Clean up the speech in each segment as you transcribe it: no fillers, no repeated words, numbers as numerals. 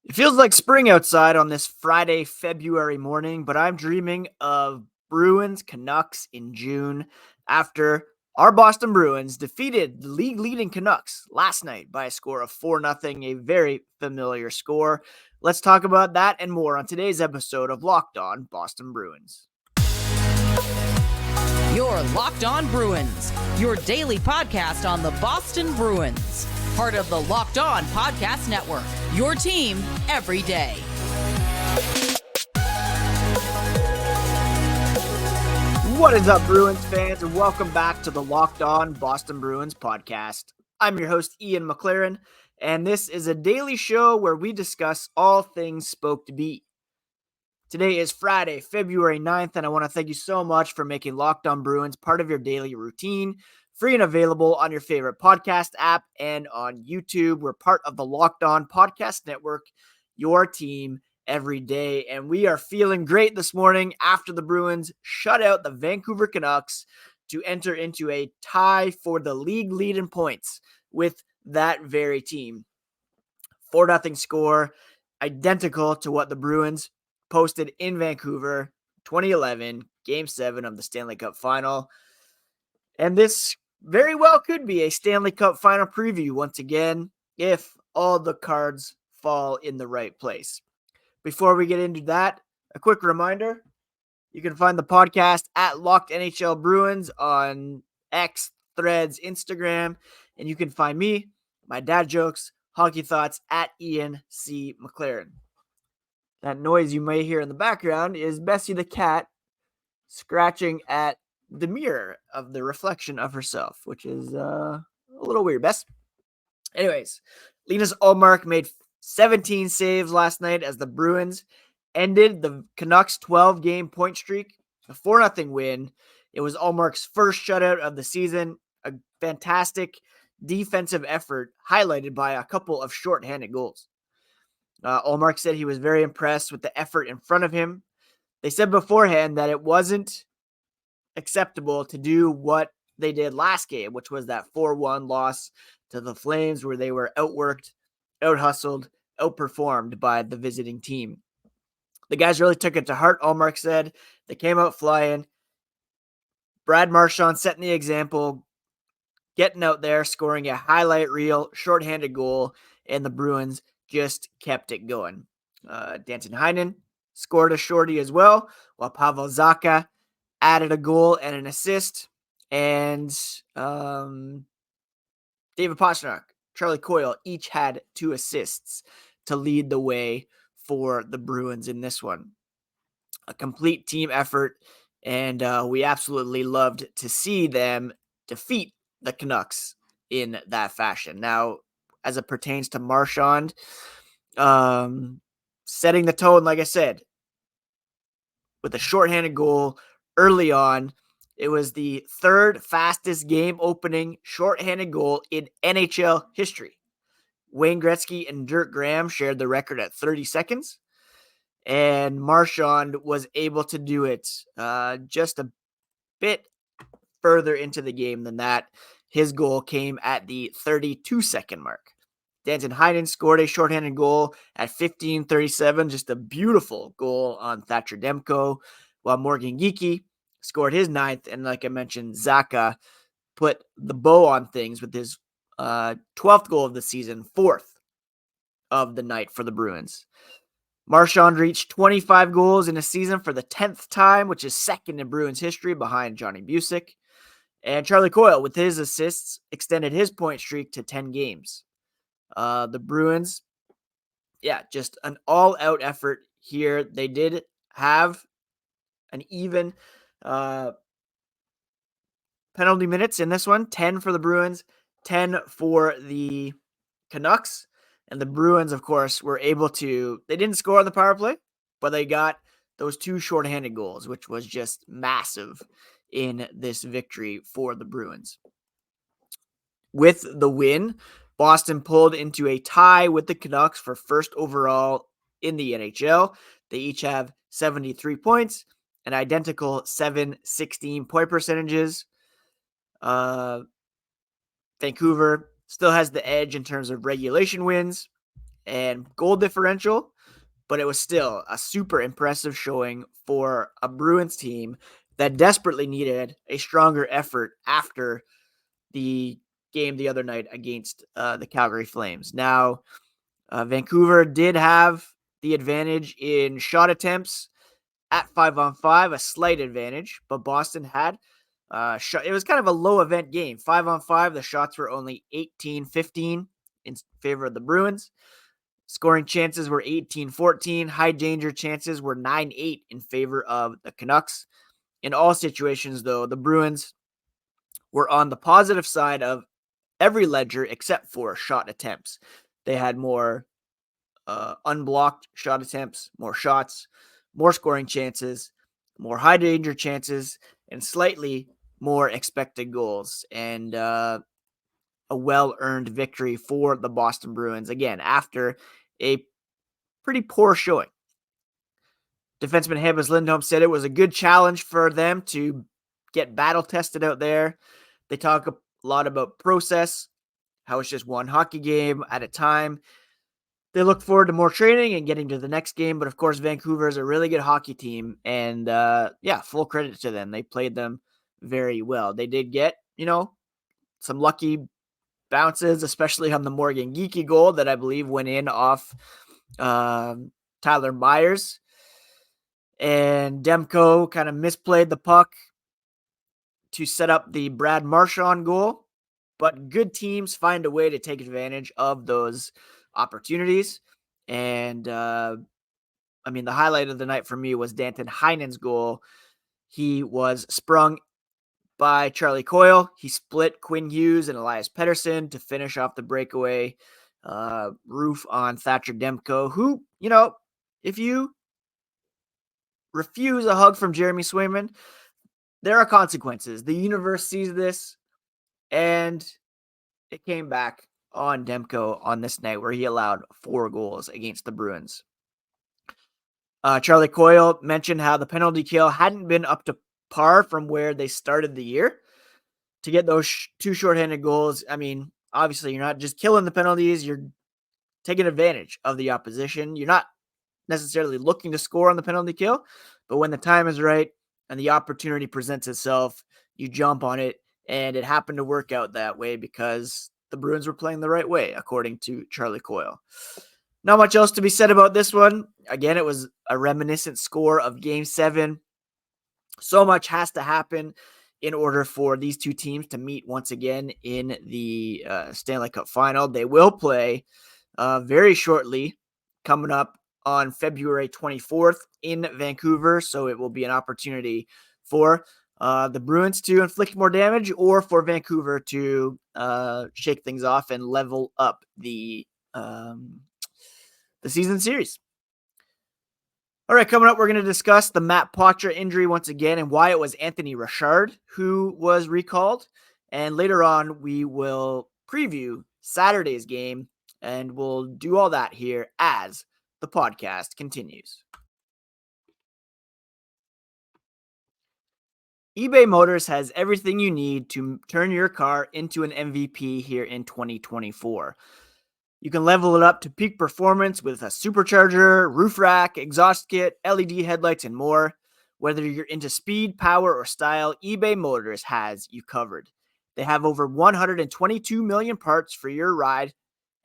It feels like spring outside on this Friday, February morning, but I'm dreaming of Bruins Canucks in June after our Boston Bruins defeated the league leading Canucks last night by a score of 4-0, a very familiar score. Let's talk about that and more on today's episode of Locked On Boston Bruins. You're Locked On Bruins, your daily podcast on the Boston Bruins. Part of the Locked On Podcast Network, your team every day. What is up, Bruins fans, and welcome back to the Locked On Boston Bruins podcast. I'm your host, Ian McLaren, and this is a daily show where we discuss all things spoke to be. Today is Friday, February 9th, and I want to thank you so much for making Locked On Bruins part of your daily routine. Free and available on your favorite podcast app and on YouTube. We're part of the Locked On Podcast Network, your team every day. And we are feeling great this morning after the Bruins shut out the Vancouver Canucks to enter into a tie for the league lead in points with that very team. 4-0 score, identical to what the Bruins posted in Vancouver 2011, Game 7 of the Stanley Cup Final. And this very well could be a Stanley Cup Final preview once again, if all the cards fall in the right place. Before we get into that, a quick reminder, you can find the podcast at Locked NHL Bruins on X, Threads, Instagram, and you can find me, my dad jokes, hockey thoughts at Ian C. McLaren. That noise you may hear in the background is Bessie the cat scratching at the mirror of the reflection of herself, which is a little weird. Bess. Anyways, Linus Ullmark made 17 saves last night as the Bruins ended the Canucks' 12-game point streak, a 4-0 win. It was Ullmark's first shutout of the season, a fantastic defensive effort highlighted by a couple of shorthanded goals. Ullmark said he was very impressed with the effort in front of him. They said beforehand that it wasn't acceptable to do what they did last game, which was that 4-1 loss to the Flames where they were outworked, out-hustled, outperformed by the visiting team. The guys really took it to heart, Ullmark said. They came out flying. Brad Marchand setting the example, getting out there, scoring a highlight reel, shorthanded goal, and the Bruins just kept it going. Danton Heinen scored a shorty as well, while Pavel Zacha added a goal and an assist. And David Pastrnak, Charlie Coyle each had 2 assists to lead the way for the Bruins in this one. A complete team effort, and we absolutely loved to see them defeat the Canucks in that fashion. Now, as it pertains to Marchand, setting the tone, like I said, with a shorthanded goal early on. It was the third fastest game-opening shorthanded goal in NHL history. Wayne Gretzky and Dirk Graham shared the record at 30 seconds, and Marchand was able to do it just a bit further into the game than that. His goal came at the 32-second mark. Danton Heinen scored a shorthanded goal at 15:37, just a beautiful goal on Thatcher Demko, while Morgan Geekie scored his 9th, and like I mentioned, Zacha put the bow on things with his 12th goal of the season, 4th of the night for the Bruins. Marchand reached 25 goals in a season for the 10th time, which is second in Bruins history behind Johnny Busick. And Charlie Coyle, with his assists, extended his point streak to 10 games. The Bruins, just an all-out effort here. They did have an even penalty minutes in this one, 10 for the Bruins, 10 for the Canucks. And the Bruins, of course, were able to, they didn't score on the power play, but they got those 2 shorthanded goals, which was just massive in this victory for the Bruins. With the win, Boston pulled into a tie with the Canucks for first overall in the NHL. They each have 73 points, an identical 7-16 point percentages. Vancouver still has the edge in terms of regulation wins and goal differential, but it was still a super impressive showing for a Bruins team that desperately needed a stronger effort after the game the other night against the Calgary Flames. Now, Vancouver did have the advantage in shot attempts at 5-on-5, a slight advantage, but Boston had it was kind of a low event game. 5-on-5, the shots were only 18-15 in favor of the Bruins. Scoring chances were 18-14. High danger chances were 9-8 in favor of the Canucks. In all situations, though, the Bruins were on the positive side of every ledger except for shot attempts. They had more unblocked shot attempts, more shots, more scoring chances, more high danger chances, and slightly more expected goals. And a well-earned victory for the Boston Bruins, again, after a pretty poor showing. Defenseman Hampus Lindholm said it was a good challenge for them to get battle-tested out there. They talk a lot about process, how it's just one hockey game at a time. They look forward to more training and getting to the next game. But, of course, Vancouver is a really good hockey team. And, full credit to them. They played them very well. They did get, some lucky bounces, especially on the Morgan Geekie goal that I believe went in off Tyler Myers. And Demko kind of misplayed the puck to set up the Brad Marchand goal. But good teams find a way to take advantage of those opportunities. And, the highlight of the night for me was Danton Heinen's goal. He was sprung by Charlie Coyle. He split Quinn Hughes and Elias Pettersson to finish off the breakaway roof on Thatcher Demko, who, if you refuse a hug from Jeremy Swayman, there are consequences. The universe sees this, and it came back on Demko on this night where he allowed 4 goals against the Bruins. Charlie Coyle mentioned how the penalty kill hadn't been up to par from where they started the year. To get those 2 shorthanded goals, obviously you're not just killing the penalties, you're taking advantage of the opposition. You're not necessarily looking to score on the penalty kill, but when the time is right and the opportunity presents itself, you jump on it, and it happened to work out that way because the Bruins were playing the right way, according to Charlie Coyle. Not much else to be said about this one. Again, it was a reminiscent score of Game 7. So much has to happen in order for these two teams to meet once again in the Stanley Cup Final. They will play very shortly, coming up on February 24th in Vancouver. So it will be an opportunity for the Bruins to inflict more damage, or for Vancouver to shake things off and level up the season series. All right, coming up, we're going to discuss the Matt Poitras injury once again and why it was Anthony Richard who was recalled. And later on, we will preview Saturday's game, and we'll do all that here as the podcast continues. eBay Motors has everything you need to turn your car into an MVP here in 2024. You can level it up to peak performance with a supercharger, roof rack, exhaust kit, LED headlights, and more. Whether you're into speed, power, or style, eBay Motors has you covered. They have over 122 million parts for your ride,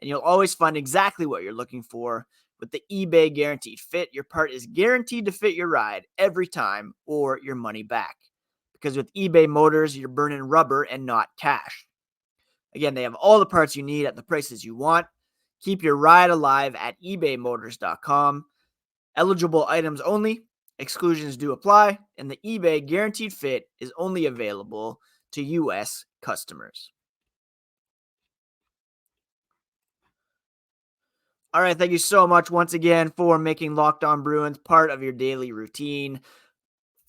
and you'll always find exactly what you're looking for. With the eBay Guaranteed Fit, your part is guaranteed to fit your ride every time, or your money back. Because with eBay Motors, you're burning rubber and not cash. Again, they have all the parts you need at the prices you want. Keep your ride alive at ebaymotors.com. Eligible items only. Exclusions do apply. And the eBay Guaranteed Fit is only available to U.S. customers. All right, thank you so much once again for making Locked On Bruins part of your daily routine.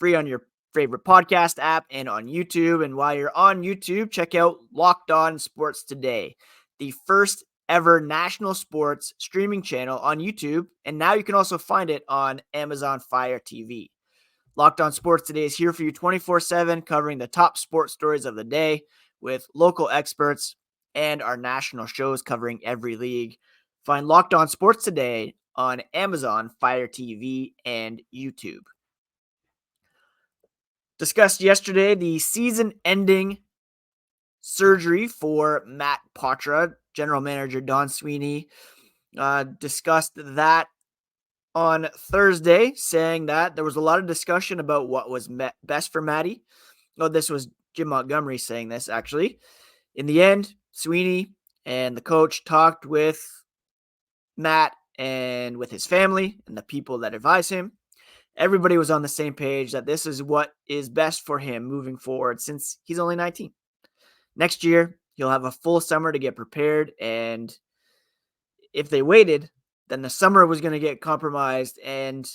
Free on your favorite podcast app and on YouTube. And while you're on YouTube, check out Locked On Sports Today, the first ever national sports streaming channel on YouTube. And now you can also find it on Amazon Fire TV. Locked On Sports Today is here for you 24/7, covering the top sports stories of the day with local experts and our national shows covering every league. Find Locked On Sports Today on Amazon, Fire TV, and YouTube. Discussed yesterday the season-ending surgery for Matt Poitras. General Manager Don Sweeney discussed that on Thursday, saying that there was a lot of discussion about what was best for Matty. Oh, this was Jim Montgomery saying this, actually. In the end, Sweeney and the coach talked with Matt and with his family and the people that advise him. Everybody was on the same page that this is what is best for him moving forward since he's only 19. Next year, he'll have a full summer to get prepared, and if they waited, then the summer was going to get compromised. And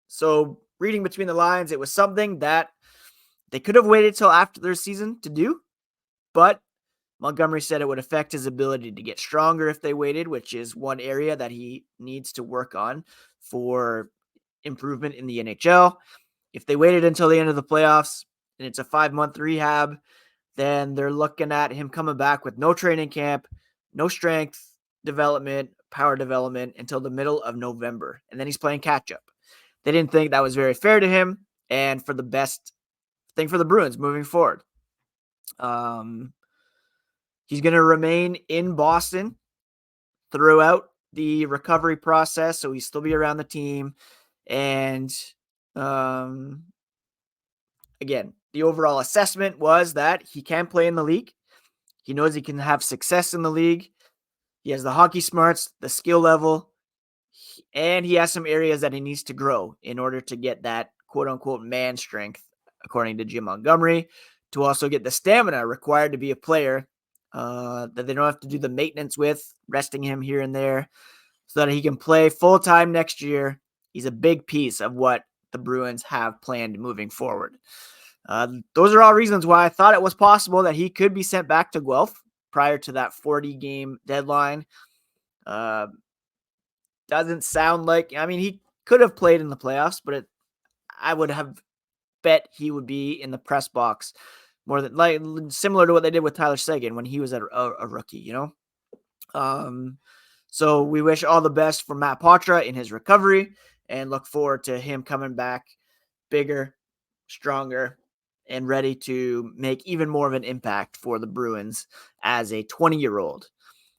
so, reading between the lines, it was something that they could have waited till after their season to do, but Montgomery said it would affect his ability to get stronger if they waited, which is one area that he needs to work on for improvement in the NHL. If they waited until the end of the playoffs and it's a 5-month rehab, then they're looking at him coming back with no training camp, no strength development, power development until the middle of November. And then he's playing catch up. They didn't think that was very fair to him and for the best thing for the Bruins moving forward. He's going to remain in Boston throughout the recovery process, so he'll still be around the team. And again, the overall assessment was that he can play in the league. He knows he can have success in the league. He has the hockey smarts, the skill level, and he has some areas that he needs to grow in order to get that quote-unquote man strength, according to Jim Montgomery, to also get the stamina required to be a player that they don't have to do the maintenance with, resting him here and there, so that he can play full-time next year. He's a big piece of what the Bruins have planned moving forward. Those are all reasons why I thought it was possible that he could be sent back to Guelph prior to that 40-game deadline. Doesn't sound like, he could have played in the playoffs, but I would have bet he would be in the press box more than similar to what they did with Tyler Seguin when he was a rookie, So we wish all the best for Matt Poitras in his recovery and look forward to him coming back bigger, stronger, and ready to make even more of an impact for the Bruins as a 20-year-old.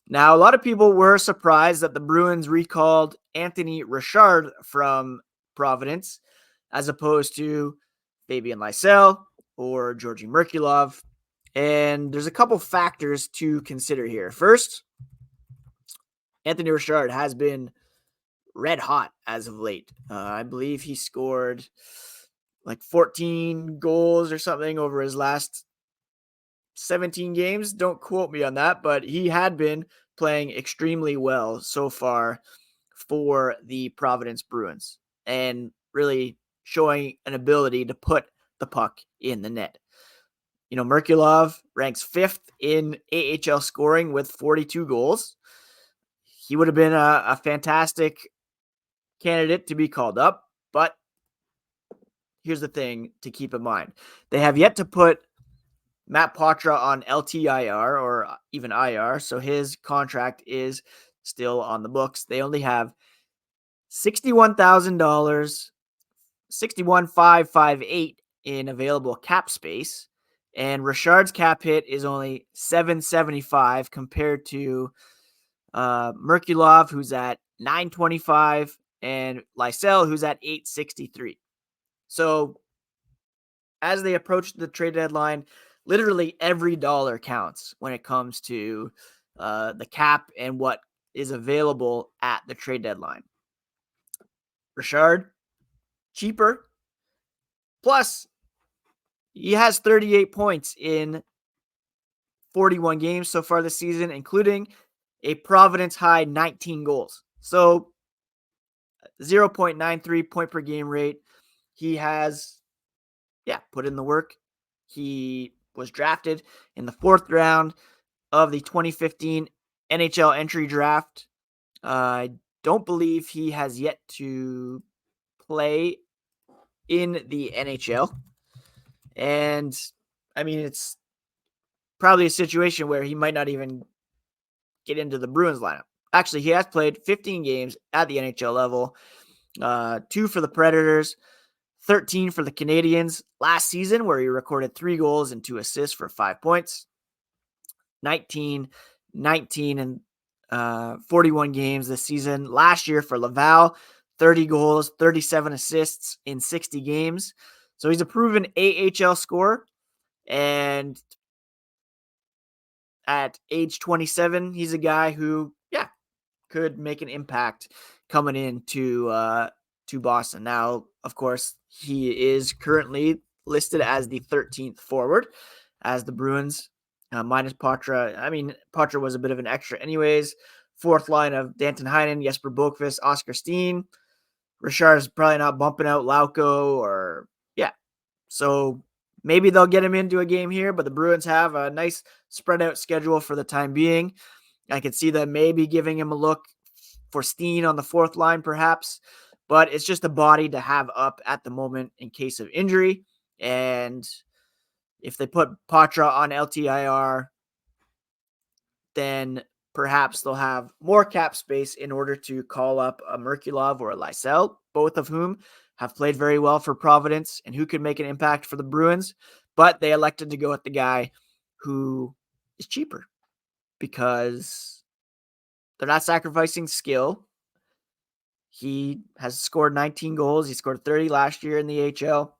Now, a lot of people were surprised that the Bruins recalled Anthony Richard from Providence as opposed to Fabian Lysell or Georgii Merkulov. And there's a couple factors to consider here. First, Anthony Richard has been red hot as of late. I believe he scored like 14 goals or something over his last 17 games. Don't quote me on that, but he had been playing extremely well so far for the Providence Bruins and really showing an ability to put the puck in the net. Merkulov ranks 5th in AHL scoring with 42 goals. He would have been a fantastic candidate to be called up, but here's the thing to keep in mind. They have yet to put Matt Poitras on LTIR or even IR, so his contract is still on the books. They only have $61,000, $61,558 in available cap space, and Richard's cap hit is only $775 compared to Merkulov, who's at $925, and Lysell, who's at $863. So as they approach the trade deadline, literally every dollar counts when it comes to the cap and what is available at the trade deadline. Richard, cheaper. Plus, he has 38 points in 41 games so far this season, including a Providence high 19 goals. So 0.93 point per game rate. He has, put in the work. He was drafted in the 4th round of the 2015 NHL entry draft. I don't believe he has yet to play in the NHL. And it's probably a situation where he might not even get into the Bruins lineup. Actually, he has played 15 games at the NHL level, 2 for the Predators, 13 for the Canadiens last season, where he recorded 3 goals and 2 assists for 5 points. 19 and 41 games this season. Last year for Laval, 30 goals, 37 assists in 60 games. So he's a proven AHL scorer. And at age 27, he's a guy who, could make an impact coming into to Boston. Now, of course, he is currently listed as the 13th forward, as the Bruins minus Patra. I mean, Patra was a bit of an extra, anyways. Fourth line of Danton Heinen, Jesper Boqvist, Oscar Steen. Richard is probably not bumping out Lauko, or so maybe they'll get him into a game here. But the Bruins have a nice spread out schedule for the time being. I could see them maybe giving him a look for Steen on the fourth line, perhaps, but it's just a body to have up at the moment in case of injury. And if they put Patra on LTIR, then perhaps they'll have more cap space in order to call up a Merkulov or a Lysell, both of whom have played very well for Providence and who could make an impact for the Bruins. But they elected to go with the guy who is cheaper, because they're not sacrificing skill. He has scored 19 goals. He scored 30 last year in the AHL.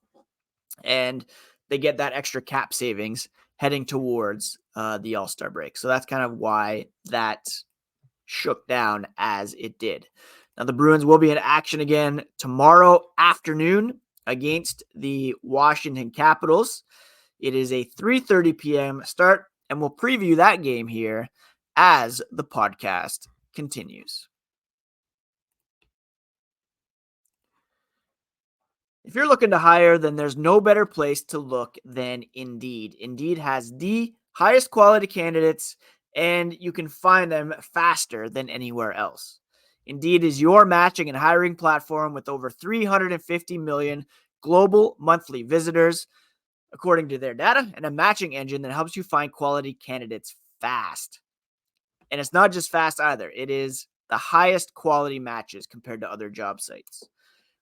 And they get that extra cap savings heading towards the All-Star break. So that's kind of why that shook down as it did. Now, the Bruins will be in action again tomorrow afternoon against the Washington Capitals. It is a 3:30 p.m. start, and we'll preview that game here as the podcast continues. If you're looking to hire, then there's no better place to look than Indeed. Indeed has the highest quality candidates, and you can find them faster than anywhere else. Indeed is your matching and hiring platform with over 350 million global monthly visitors, according to their data, and a matching engine that helps you find quality candidates fast. And it's not just fast either. It is the highest quality matches compared to other job sites.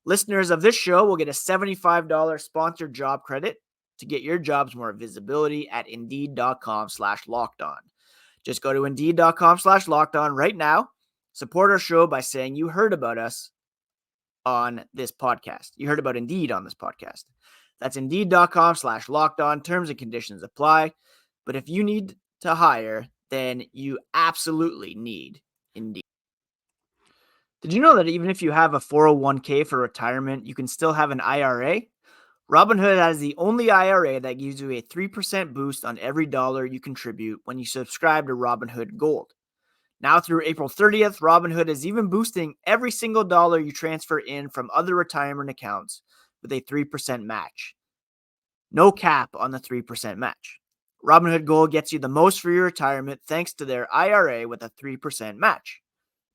Listeners of this show will get a $75 sponsored job credit to get your jobs more visibility at Indeed.com/lockedon. Just go to Indeed.com/lockedon right now. Support our show by saying you heard about us on this podcast. You heard about Indeed on this podcast. That's Indeed.com/lockedon. Terms and conditions apply. But if you need to hire, then you absolutely need Indeed. Did you know that even if you have a 401k for retirement, you can still have an IRA? Robinhood has the only IRA that gives you a 3% boost on every dollar you contribute when you subscribe to Robinhood Gold. Now through April 30th, Robinhood is even boosting every single dollar you transfer in from other retirement accounts with a 3% match. No cap on the 3% match. Robinhood Gold gets you the most for your retirement thanks to their IRA with a 3% match.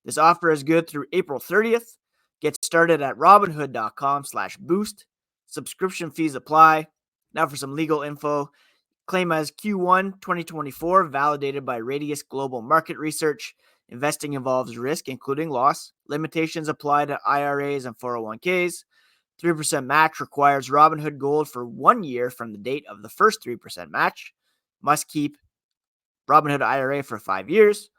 This offer is good through April 30th. Get started at robinhood.com/boost. Subscription fees apply. Now for some legal info. Claim as Q1 2024, validated by Radius Global Market Research. Investing involves risk, including loss. Limitations apply to IRAs and 401ks. 3% match requires Robinhood Gold for 1 year from the date of the first 3% match. Must keep Robinhood IRA for 5 years.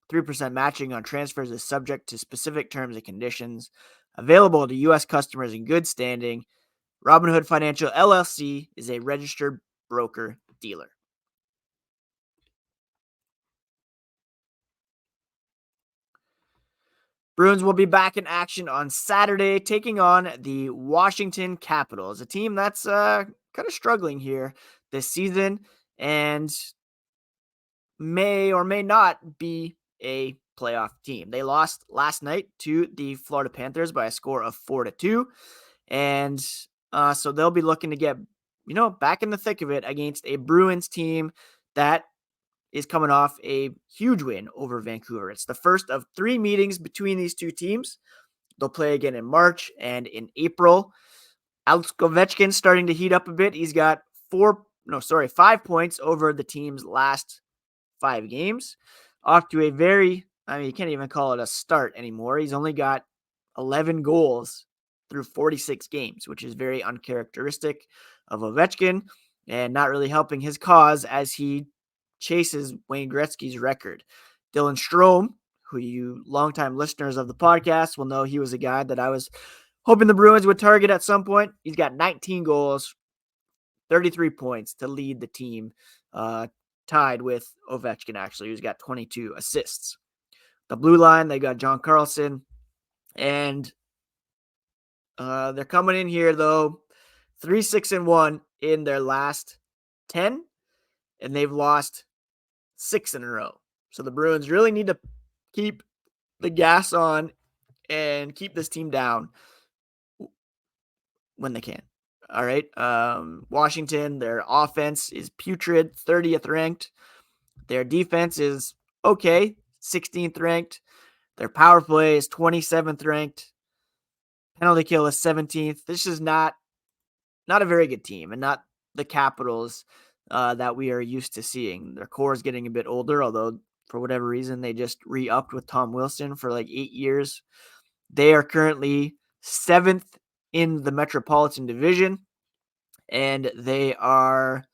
3% matching on transfers is subject to specific terms and conditions. Available to U.S. customers in good standing. Robinhood Financial LLC is a registered broker-dealer. Bruins will be back in action on Saturday, taking on the Washington Capitals, a team that's kind of struggling here this season and may or may not be a playoff team. They lost last night to the Florida Panthers by a score of 4-2. And so they'll be looking to get, back in the thick of it against a Bruins team that is coming off a huge win over Vancouver. It's the first of 3 meetings between these two teams. They'll play again in March and in April. Alex Ovechkin starting to heat up a bit. He's got 5 points over the team's last 5 games. Off to a very I mean, you can't even call it a start anymore. He's only got 11 goals through 46 games, which is very uncharacteristic of Ovechkin and not really helping his cause as he chases Wayne Gretzky's record. Dylan Strome, who you longtime listeners of the podcast will know, he was a guy that I was hoping the Bruins would target at some point. He's got 19 goals, 33 points to lead the team, tied with Ovechkin, actually, who's got 22 assists. The blue line, they got John Carlson, and they're coming in here, though, 3-6-1 in their last 10, and they've lost 6 in a row. So the Bruins really need to keep the gas on and keep this team down when they can. All right. Washington, their offense is putrid, 30th ranked. Their defense is okay, 16th ranked. Their power play is 27th ranked. Penalty kill is 17th. This is not a very good team, and not the Capitals that we are used to seeing. Their core is getting a bit older, although for whatever reason they just re-upped with Tom Wilson for like 8 years. They are currently 7th in the Metropolitan Division, and they are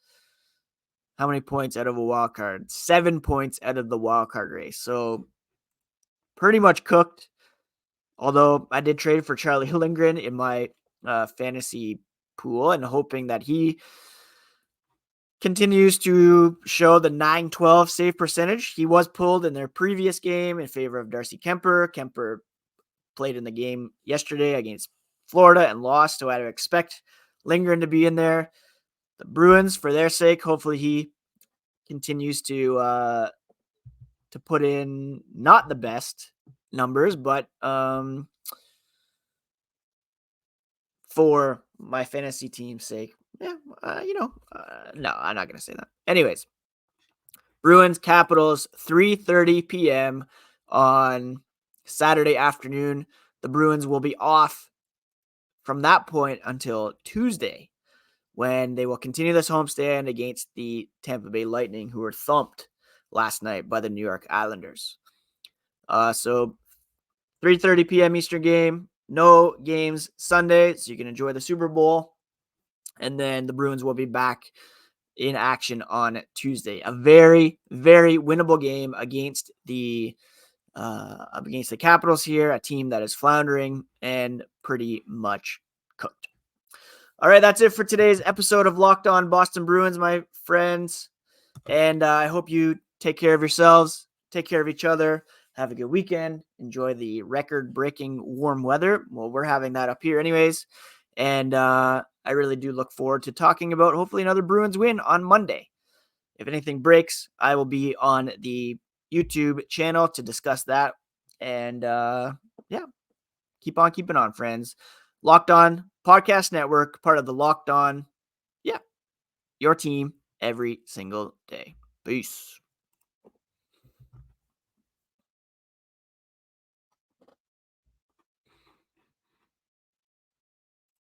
how many points out of a wild card? 7 points out of the wild card race. So pretty much cooked. Although I did trade for Charlie Lindgren in my fantasy pool and hoping that he continues to show the 912 save percentage. He was pulled in their previous game in favor of Darcy Kemper. Kemper played in the game yesterday against Florida and lost, so I'd expect Lindgren to be in there. The Bruins, for their sake, hopefully he continues to put in not the best numbers, but for my fantasy team's sake, no, I'm not going to say that. Anyways, Bruins Capitals, 3:30 p.m. on Saturday afternoon. The Bruins will be off from that point until Tuesday, when they will continue this homestand against the Tampa Bay Lightning, who were thumped last night by the New York Islanders. So 3:30 p.m. Eastern game. No games Sunday, so you can enjoy the Super Bowl. And then the Bruins will be back in action on Tuesday. A very, very winnable game against the Capitals here, a team that is floundering and pretty much cooked. All right, that's it for today's episode of Locked On Boston Bruins, my friends. And I hope you take care of yourselves, take care of each other, have a good weekend, enjoy the record-breaking warm weather. Well, we're having that up here anyways. And I really do look forward to talking about hopefully another Bruins win on Monday. If anything breaks, I will be on the YouTube channel to discuss that. And keep on keeping on, friends. Locked On Podcast Network, part of the Locked On, your team every single day. Peace.